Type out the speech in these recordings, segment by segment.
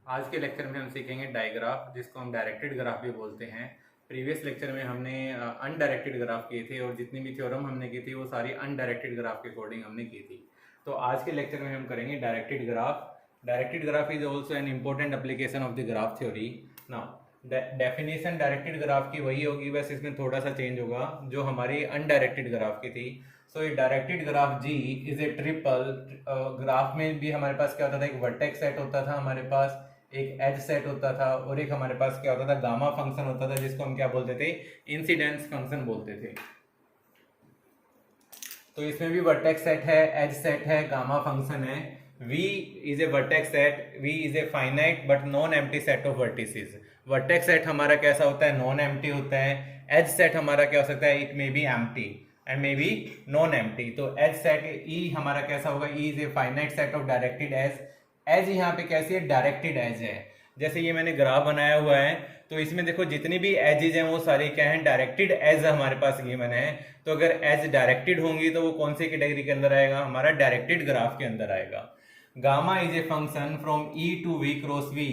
आज के लेक्चर में हम सीखेंगे डायग्राफ, जिसको हम डायरेक्टेड ग्राफ भी बोलते हैं। प्रीवियस लेक्चर में हमने अनडायरेक्टेड ग्राफ किए थे और जितनी भी थ्योरम हमने की थी वो सारी अनडायरेक्टेड ग्राफ के अकॉर्डिंग हमने की थी। तो आज के लेक्चर में हम करेंगे directed graph. Directed graph is also an important application of the graph theory. Now definition directed graph की वही होगी, बस इसमें थोड़ा सा चेंज होगा जो हमारी अनडायरेक्टेड ग्राफ की थी। सो ये directed graph ji is a triple graph में भी हमारे पास क्या होता था, एक वर्टेक्स सेट होता था हमारे पास, एक एज सेट होता था और एक हमारे पास क्या होता था, गामा फंक्शन होता था जिसको हम क्या बोलते थे, इंसिडेंस फंक्शन बोलते थे। तो इसमें भी वर्टेक्स सेट है, एज सेट है, गामा फंक्शन है। V is a vertex set, V is a finite but non empty set of vertices. Vertex set हमारा कैसा होता है, नॉन एम्प्टी होता है। एज सेट हमारा क्या हो सकता है, it may be empty and may be non empty. तो एज सेट E हमारा कैसा होगा, E is a finite set of directed edge. Edge यहाँ पे कैसी है, डायरेक्टेड एज है। जैसे ये मैंने ग्राफ बनाया हुआ है तो इसमें देखो जितनी भी एजेज हैं वो सारी क्या है, डायरेक्टेड एज हमारे पास गिवन है। तो अगर एज डायरेक्टेड होंगी तो वो कौन से कैटेगरी के अंदर आएगा, हमारा डायरेक्टेड ग्राफ के अंदर आएगा। Gamma is a function from E to V cross V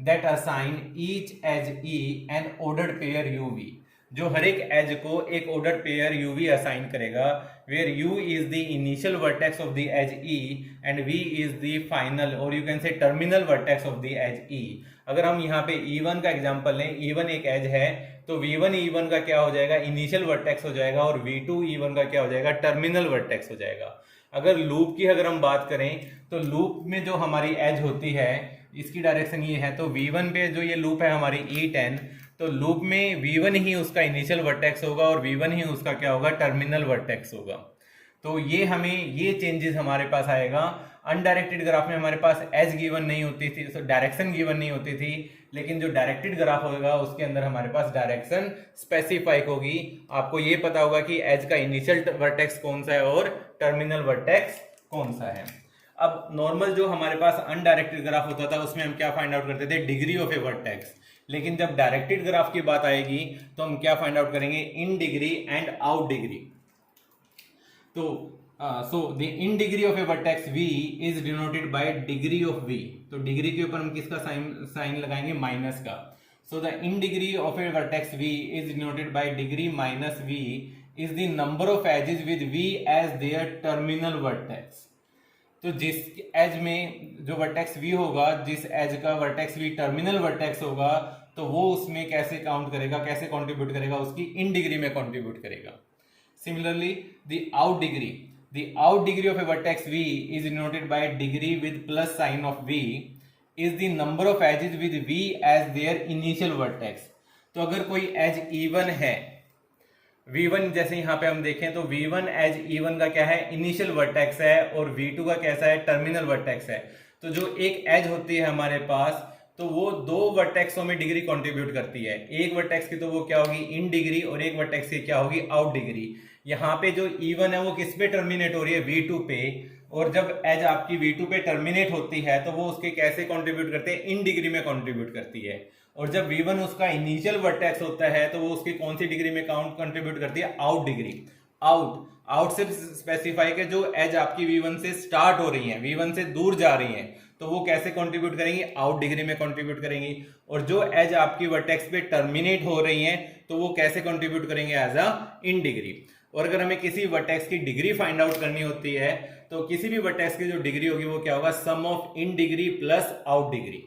that assign each edge E an ordered pair UV, जो हर एक एज को एक ऑर्डर पेयर UV असाइन करेगा, where U is the initial vertex of the edge E and V is the final or you can say terminal vertex of the edge E। अगर हम यहाँ पे E1 का example लें, E1 एक as है तो V1 E1 का क्या हो जाएगा, इनिशियल वर्टेक्स हो जाएगा, और V2 E1 का क्या हो जाएगा, टर्मिनल वर्टेक्स हो जाएगा। अगर लूप की अगर हम बात करें तो लूप में जो हमारी एज होती है इसकी डायरेक्शन ये है, तो V1 पे जो ये लूप है हमारी E10, तो लूप में V1 ही उसका इनिशियल वर्टेक्स होगा और V1 ही उसका क्या होगा, टर्मिनल वर्टेक्स होगा। तो ये हमें ये चेंजेस हमारे पास आएगा। अनडायरेक्टेड ग्राफ में हमारे पास एज गिवन नहीं होती थी, तो डायरेक्शन गिवन नहीं होती थी, लेकिन जो डायरेक्टेड ग्राफ होगा उसके अंदर हमारे पास डायरेक्शन स्पेसिफाइड होगी। आपको ये पता होगा कि एज का इनिशियल वर्टेक्स कौन सा है और टर्मिनल वर्टेक्स कौन सा है। अब नॉर्मल जो हमारे पास अनडायरेक्टेड ग्राफ होता था उसमें हम क्या फाइंड आउट करते थे, डिग्री ऑफ ए वर्टेक्स। लेकिन जब डायरेक्टेड ग्राफ की बात आएगी तो हम क्या फाइंड आउट करेंगे, in degree and out degree. तो so the in degree of a vertex V is denoted by degree of V। तो डिग्री के ऊपर हम किसका साइन लगाएंगे, माइनस का। So the in degree of a vertex V is denoted by degree minus V is the number of edges with V as their terminal vertex. तो जिस as में जो वर्टेक्स V होगा, जिस एज का vertex V terminal vertex होगा, तो वो उसमें कैसे काउंट करेगा, कैसे कंट्रीब्यूट करेगा, उसकी इन डिग्री में कंट्रीब्यूट करेगा। Similarly, the out degree of a vertex V is denoted by degree with plus sign of V is the number of edges with V as their initial vertex। तो अगर कोई as E1 है, V1 जैसे यहाँ पे हम देखें तो V1 एज E1 का क्या है, इनिशियल वर्टेक्स है, और V2 का कैसा है, टर्मिनल वर्टेक्स है। तो जो एक एज होती है हमारे पास, तो वो दो वर्टेक्सों में डिग्री कंट्रीब्यूट करती है। एक वर्टेक्स की तो वो क्या होगी, इन डिग्री, और एक वर्टेक्स की क्या होगी, आउट डिग्री। यहाँ पे जो E1 है वो किस पे टर्मिनेट हो रही है, V2 पे, और जब एज आपकी V2 पे टर्मिनेट होती है तो वो उसके कैसे कंट्रीब्यूट करते हैं, इन डिग्री में कंट्रीब्यूट करती है। और जब V1 उसका इनिशियल वर्टेक्स होता है तो वो उसकी कौन सी डिग्री में काउंट कंट्रीब्यूट करती है, आउट डिग्री। आउट से स्पेसिफाई के जो एज आपकी V1 से स्टार्ट हो रही है, V1 से दूर जा रही है, तो वो कैसे कंट्रीब्यूट करेंगी, आउट डिग्री में कंट्रीब्यूट करेंगी। और जो एज आपकी वर्टेक्स पे टर्मिनेट हो रही है तो वो कैसे कंट्रीब्यूट करेंगे, एज अ इन डिग्री। और अगर हमें किसी वर्टेक्स की डिग्री फाइंड आउट करनी होती है तो किसी भी वर्टेक्स की जो डिग्री होगी वो क्या होगा, sum of in degree plus out degree.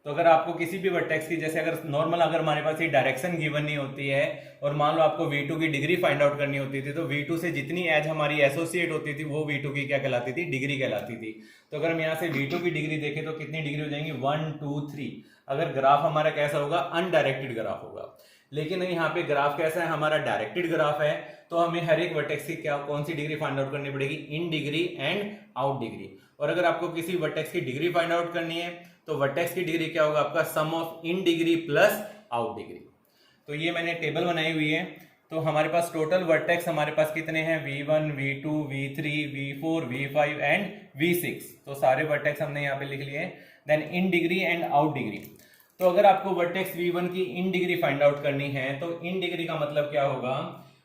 तो अगर आपको किसी भी वर्टेक्स की, जैसे अगर नॉर्मल अगर हमारे पास ये डायरेक्शन गिवन नहीं होती है और मान लो आपको V2 की डिग्री फाइंड आउट करनी होती थी, तो V2 से जितनी एज हमारी एसोसिएट होती थी वो V2 की क्या कहलाती थी, डिग्री कहलाती थी। तो अगर हम यहाँ से V2 की डिग्री देखें तो कितनी डिग्री हो जाएंगी, 1 2 3। अगर ग्राफ हमारा कैसा होगा, अनडायरेक्टेड ग्राफ होगा। लेकिन यहाँ पे ग्राफ कैसा है, हमारा डायरेक्टेड ग्राफ है, तो हमें हर एक वर्टेक्स की क्या कौन सी डिग्री फाइंड आउट करनी पड़ेगी, इन डिग्री एंड आउट डिग्री। और अगर आपको किसी वर्टेक्स की डिग्री फाइंड आउट करनी है तो वर्टेक्स की डिग्री क्या होगा, आपका sum of in degree plus out degree. तो ये मैंने टेबल बनाई हुई है। तो हमारे पास टोटल वर्टेक्स हमारे पास कितने हैं, V1 V2 V3 V4 V5 and V6। तो सारे वर्टेक्स हमने यहाँ पे लिख लिए। Then in degree and out degree. तो अगर आपको वर्टेक्स V1 की इन डिग्री फाइंड आउट करनी है तो इन डिग्री का मतलब क्या होगा,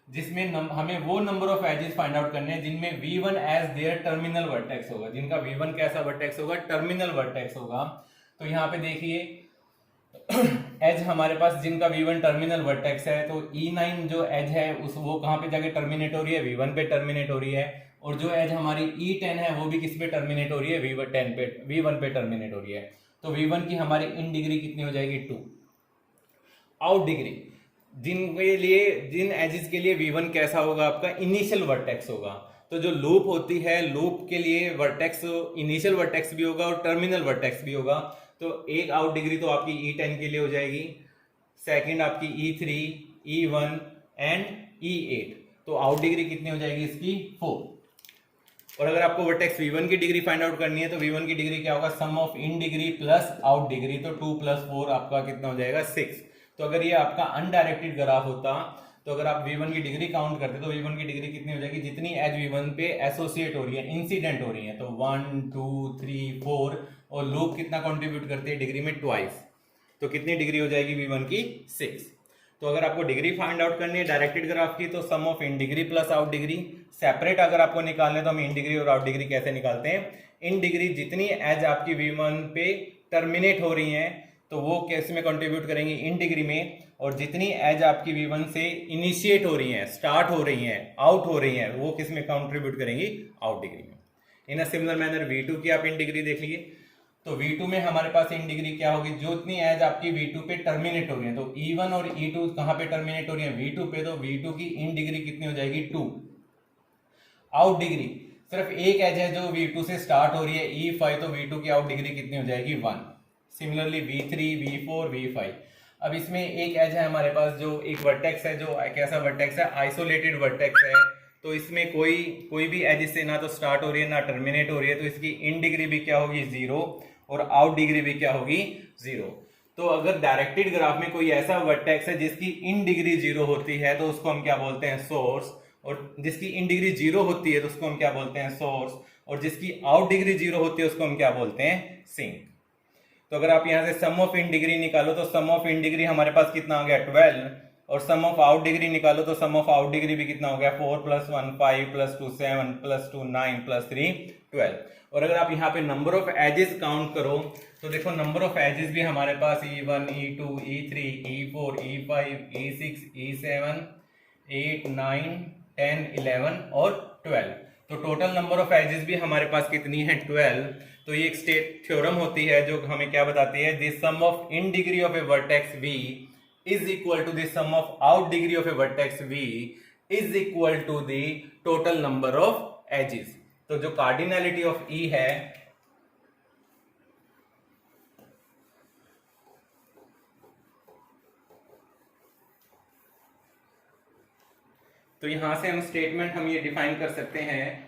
जिसमें हमें वो number of edges find out करने हैं जिनमें V1 as their terminal vertex होगा, जिनका V1 कैसा वर्टेक्स होगा, टर्मिनल वर्टेक्स होगा। तो यहाँ पे देखिए एज हमारे पास जिनका V1 टर्मिनल वर्टेक्स है, तो E9 जो एज है उस वो कहाँ पे जाके टर्मिनेट हो रही है, V1 पे टर्मिनेट हो रही है। और जो एज हमारी E10 है वो भी किस पे टर्मिनेट हो रही है, V1 पे टर्मिनेट हो रही है। तो V1 की हमारी इन डिग्री कितनी हो जाएगी 2। आउट डिग्री जिन एजेस के लिए V1 कैसा होगा, आपका इनिशियल वर्टेक्स होगा। तो जो लूप होती है, लूप के लिए वर्टेक्स इनिशियल वर्टेक्स भी होगा और टर्मिनल वर्टेक्स भी होगा। तो एक आउट डिग्री तो आपकी E10 के लिए हो जाएगी, सेकंड आपकी E3, E1 एंड E8। तो आउट डिग्री कितनी हो जाएगी इसकी 4। और अगर आपको वर्टेक्स V1 की डिग्री फाइंड आउट करनी है तो V1 की डिग्री क्या होगा, sum of in degree plus out degree. तो 2 + 4 आपका कितना हो जाएगा 6। तो अगर ये आपका अनडायरेक्टेड ग्राफ होता तो अगर आप V1 की डिग्री काउंट करते तो V1 की डिग्री कितनी हो जाएगी, जितनी एज V1 पे एसोसिएट हो रही है, इंसिडेंट हो रही है, तो 1 2 3 4 और लूप कितना कंट्रीब्यूट करती है डिग्री में, ट्वाइस। तो कितनी डिग्री हो जाएगी V1 की 6। तो अगर आपको डिग्री फाइंड आउट करनी है डायरेक्टेड ग्राफ की तो sum of in degree plus out degree. Separate अगर आपको निकालने तो हम इन डिग्री और आउट डिग्री कैसे निकालते हैं, इन डिग्री जितनी एज आपकी V1 पे टर्मिनेट हो रही है तो वो कैसे में कंट्रीब्यूट करेंगी, इन डिग्री में। और जितनी एज आपकी V1 से इनिशिएट हो रही है, स्टार्ट हो रही है, आउट हो रही है, वो किस में कंट्रीब्यूट करेंगी, आउट डिग्री में। इन अ सिमिलर मैनर V2 की आप इन डिग्री देख लीजिए। तो V2 में हमारे पास इन डिग्री क्या होगी, जो इतनी एज आपकी V2 पे टर्मिनेट हो रही है। तो E1 और E2 कहां पे टर्मिनेट हो रही है, V2 पे। तो V2 की इन डिग्री कितनी हो जाएगी 2। आउट डिग्री सिर्फ एक एज है जो V2 से स्टार्ट हो रही है, E5। तो V2 की आउट डिग्री कितनी हो जाएगी 1। Similarly V3, V4, V5। अब इसमें एक एज है हमारे पास जो एक वर्टेक्स है, जो कैसा वर्टेक्स है, आइसोलेटेड वर्टेक्स है। तो इसमें कोई भी एज से ना तो स्टार्ट हो रही है ना टर्मिनेट हो रही है। तो इसकी इन डिग्री भी क्या होगी 0 और आउट डिग्री भी क्या होगी 0। तो अगर डायरेक्टेड ग्राफ में कोई ऐसा वर्टेक्स है जिसकी इन डिग्री 0 होती है तो उसको हम क्या बोलते हैं, सोर्स। और जिसकी इन डिग्री 0 होती है तो उसको हम क्या बोलते हैं, सोर्स। और जिसकी आउट डिग्री 0 होती है उसको हम क्या बोलते हैं, सिंक। तो अगर आप यहां से सम ऑफ इन डिग्री निकालो तो सम ऑफ इन डिग्री हमारे पास कितना हो गया 12। और सम ऑफ आउट डिग्री निकालो तो सम ऑफ आउट डिग्री भी कितना हो गया 4 + 1 5 + 2 7 + 2 9 + 3 12। और अगर आप यहाँ पे नंबर ऑफ एजेस काउंट करो तो देखो नंबर ऑफ एजेस भी हमारे पास E1, E2, E3, E4, E5, E6, E7, 8 9 10 11 और 12। तो टोटल नंबर ऑफ एजेस भी हमारे पास कितनी है 12। तो ये एक स्टेट थ्योरम होती है जो हमें क्या बताती है, the sum of in degree of a vertex V is equal to the sum of out degree of a vertex V is equal to the total number of edges. तो जो cardinality of E है, तो यहां से हम statement हम ये define कर सकते हैं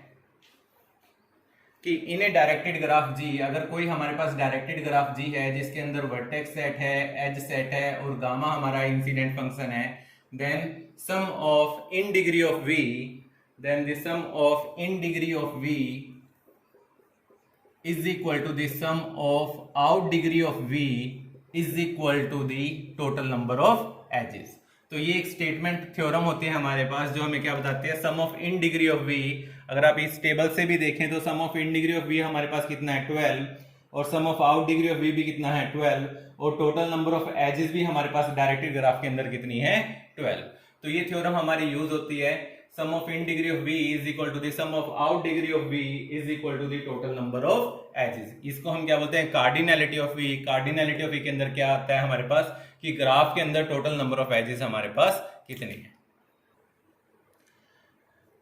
कि इन ए डायरेक्टेड ग्राफ G, अगर कोई हमारे पास डायरेक्टेड ग्राफ G है जिसके अंदर वर्टेक्स सेट है, एज सेट है और गामा हमारा इंसिडेंट फंक्शन है, then sum of in degree of V, then the sum of in degree of V is equal to the sum of out degree of V is equal to the total number of edges. तो ये एक statement theorem होती है हमारे पास जो हमें क्या बताती है, sum of in degree of V। अगर आप इस टेबल से भी देखें तो sum of in degree of V हमारे पास कितना है 12 और sum of out degree of V भी कितना है 12 और टोटल नंबर ऑफ एजेस भी हमारे पास डायरेक्टेड ग्राफ के अंदर कितनी है 12। तो ये थ्योरम हमारी यूज होती है, sum of in degree of V is equal to the sum of out degree of V is equal to the total number of edges. इसको हम क्या बोलते हैं, cardinality of V। Cardinality of V के अंदर क्या आता है हमारे पास कि ग्राफ के अंदर टोटल नंबर ऑफ एजेस हमारे पास कितनी है।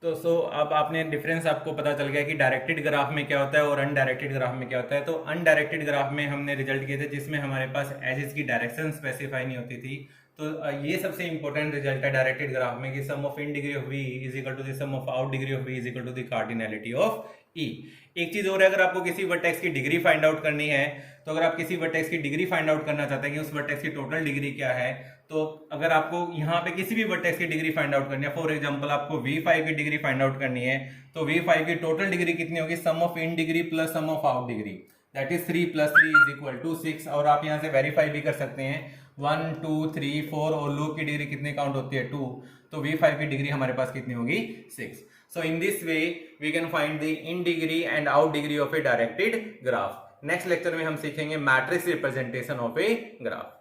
तो अब आपने डिफरेंस आपको पता चल गया कि डायरेक्टेड ग्राफ में क्या होता है और अनडायरेक्टेड ग्राफ में क्या होता है। तो अनडायरेक्टेड ग्राफ में हमने रिजल्ट किए थे जिसमें हमारे पास एजेस की डायरेक्शन स्पेसिफाई नहीं होती थी। तो ये सबसे इंपॉर्टेंट रिजल्ट है डायरेक्टेड ग्राफ में कि sum of in degree of V is equal to the sum of out degree of V is equal to the cardinality of E। एक चीज और है, अगर आपको किसी वर्टेक्स की डिग्री फाइंड आउट करनी है तो अगर आप किसी वर्टेक्स की डिग्री फाइंड आउट करना चाहते हैं कि उस वर्टेक्स की टोटल डिग्री क्या है, तो अगर आपको यहाँ पे किसी भी वर्टेक्स की डिग्री फाइंड आउट करनी है, फॉर एग्जांपल आपको V5 की डिग्री फाइंड आउट करनी है, तो V5 की टोटल डिग्री कितनी होगी, sum of in degree plus sum of out degree, that is 3 + 3 is equal to 6। और आप यहाँ से वेरीफाई भी कर सकते हैं 1 2 3 4 और लूप की डिग्री कितनी काउंट होती है 2, तो V5 की डिग्री हमारे पास कितनी होगी 6। So in this way we can find the in degree and out degree of a directed graph. Next lecture में हम सीखेंगे matrix representation of a graph.